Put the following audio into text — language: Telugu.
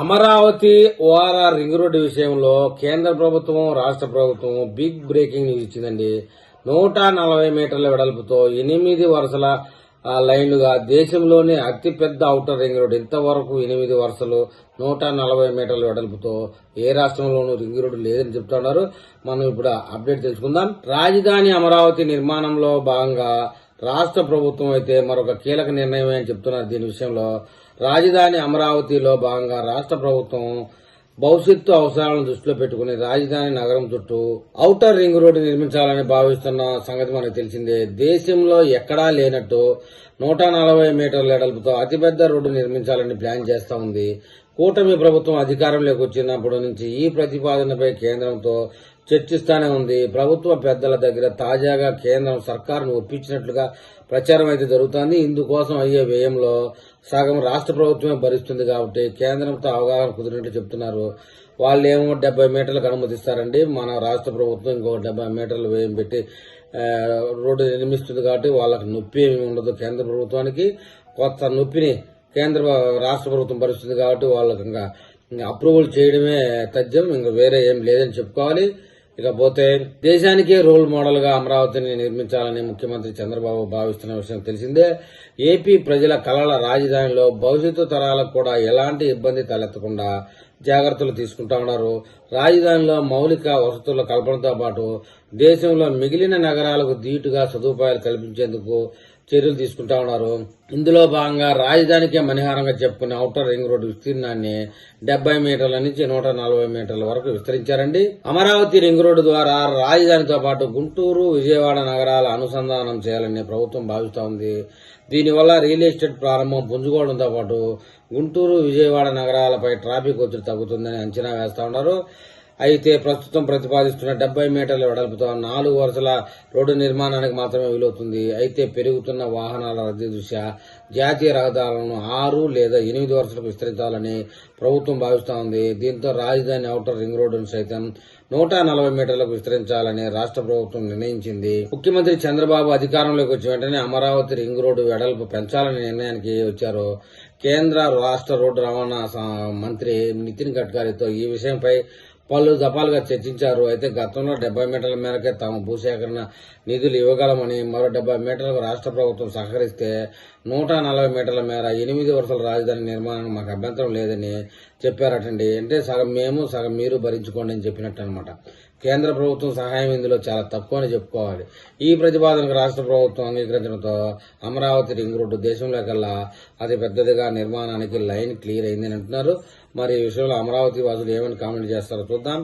అమరావతి ఓఆర్ఆర్ రింగ్ రోడ్డు విషయంలో కేంద్ర ప్రభుత్వం రాష్ట్ర ప్రభుత్వం బిగ్ బ్రేకింగ్ న్యూస్ ఇచ్చిందండి. 140 మీటర్ల వెడల్పుతో 8 వరుసల లైన్లుగా దేశంలోనే అతిపెద్ద ఔటర్ రింగ్ రోడ్డు. ఇంతవరకు 8 వరుసలు 140 మీటర్ల వెడల్పుతో ఏ రాష్ట్రంలోనూ రింగ్ రోడ్డు లేదని చెప్తున్నారు. మనం ఇప్పుడు అప్డేట్ తెలుసుకుందాం. రాజధాని అమరావతి నిర్మాణంలో భాగంగా రాష్ట్ర ప్రభుత్వం అయితే మరొక కీలక నిర్ణయం అని చెప్తున్నారు. దీని విషయంలో రాజధాని అమరావతిలో భాగంగా రాష్ట్ర ప్రభుత్వం భవిష్యత్తు అవసరాలను దృష్టిలో పెట్టుకుని రాజధాని నగరం చుట్టూ ఔటర్ రింగ్ రోడ్డు నిర్మించాలని భావిస్తున్న సంగతి మనకు తెలిసిందే. దేశంలో ఎక్కడా లేనట్టు 140 మీటర్ల వెడల్పుతో అతిపెద్ద రోడ్డు నిర్మించాలని ప్లాన్ చేస్తా ఉంది. కూటమి ప్రభుత్వం అధికారంలోకి వచ్చినప్పటి నుంచి ఈ ప్రతిపాదనపై కేంద్రంతో చర్చిస్తానే ఉంది. ప్రభుత్వ పెద్దల దగ్గర తాజాగా కేంద్రం సర్కారును ఒప్పించినట్లుగా ప్రచారం అయితే జరుగుతోంది. ఇందుకోసం అయ్యే వ్యయంలో సగం రాష్ట్ర ప్రభుత్వమే భరిస్తుంది కాబట్టి కేంద్రంతో అవగాహన కుదిరినట్టు చెప్తున్నారు. వాళ్ళేమో 70 మీటర్లకు అనుమతిస్తారండి. మన రాష్ట్ర ప్రభుత్వం ఇంకో 70 మీటర్లు వ్యయం పెట్టి రోడ్డు నిర్మిస్తుంది కాబట్టి వాళ్ళకి నొప్పి ఏమి ఉండదు. కేంద్ర ప్రభుత్వానికి కొత్త నొప్పిని రాష్ట్ర ప్రభుత్వం భరిస్తుంది కాబట్టి వాళ్ళకి ఇంకా అప్రూవల్ చేయడమే తథ్యం, ఇంకా వేరే ఏం లేదని చెప్పుకోవాలి. ఇకపోతే దేశానికే రోల్ మోడల్ గా అమరావతిని నిర్మించాలని ముఖ్యమంత్రి చంద్రబాబు భావిస్తున్న విషయం తెలిసిందే. ఏపీ ప్రజల కలల రాజధానిలో భవిష్యత్తు తరాలకు కూడా ఎలాంటి ఇబ్బంది తలెత్తకుండా జాగ్రత్తలు తీసుకుంటా ఉన్నారు. రాజధానిలో మౌలిక వసతుల కల్పనతో పాటు దేశంలో మిగిలిన నగరాలకు ధీటుగా సదుపాయాలు కల్పించేందుకు చర్యలు తీసుకుంటా ఉన్నారు. ఇందులో భాగంగా రాజధానికే మణిహారంగా చెప్పుకునే ఔటర్ రింగ్ రోడ్డు విస్తీర్ణాన్ని 70 మీటర్ల నుంచి 140 మీటర్ల వరకు విస్తరించారండి. అమరావతి రింగ్ రోడ్డు ద్వారా రాజధానితో పాటు గుంటూరు, విజయవాడ నగరాల అనుసంధానం చేయాలని ప్రభుత్వం భావిస్తోంది ఉంది. దీనివల్ల రియల్ ఎస్టేట్ ప్రారంభం పుంజుకోవడంతో పాటు గుంటూరు, విజయవాడ నగరాలపై ట్రాఫిక్ ఒత్తిడి తగ్గుతుందని అంచనా వేస్తా ఉన్నారు. అయితే ప్రస్తుతం ప్రతిపాదిస్తున్న 70 మీటర్ల వెడల్పుతో 4 వరుసల రోడ్డు నిర్మాణానికి మాత్రమే వీలవుతుంది. అయితే పెరుగుతున్న వాహనాల రద్దీ దృష్ట్యా జాతీయ రహదారులను 6 లేదా 8 వరుసలకు విస్తరించాలని ప్రభుత్వం భావిస్తూ ఉంది. దీంతో రాజధాని ఔటర్ రింగ్ రోడ్డును సైతం 140 మీటర్లకు విస్తరించాలని రాష్ట్ర ప్రభుత్వం నిర్ణయించింది. ముఖ్యమంత్రి చంద్రబాబు అధికారంలోకి వచ్చిన వెంటనే అమరావతి రింగ్ రోడ్డు వెడల్పు పెంచాలనే నిర్ణయానికి వచ్చారు. కేంద్ర రాష్ట్ర రోడ్డు రవాణా మంత్రి నితిన్ గడ్కరీతో ఈ విషయంపై పలు దఫాలుగా చర్చించారు. అయితే గతంలో 70 మీటర్ల మేరకే తాము భూసేకరణ నిధులు ఇవ్వగలమని, మరో 70 మీటర్లకు రాష్ట్ర ప్రభుత్వం సహకరిస్తే 140 మీటర్ల మేర 8 వరుసల రాజధాని నిర్మాణానికి మాకు అభ్యంతరం లేదని చెప్పారటండి. అంటే సగం మేము సగం మీరు భరించుకోండి అని చెప్పినట్టు అనమాట. కేంద్ర ప్రభుత్వం సహాయం ఇందులో చాలా తక్కువ అని చెప్పుకోవాలి. ఈ ప్రతిపాదనకు రాష్ట్ర ప్రభుత్వం అంగీకరించడంతో అమరావతి రింగ్ రోడ్డు దేశంలో కల్లా అతి పెద్దదిగా నిర్మాణానికి లైన్ క్లియర్ అయిందని అంటున్నారు. మరి ఈ విషయంలో అమరావతి వాసులు ఏమని కామెంట్ చేస్తారో చూద్దాం.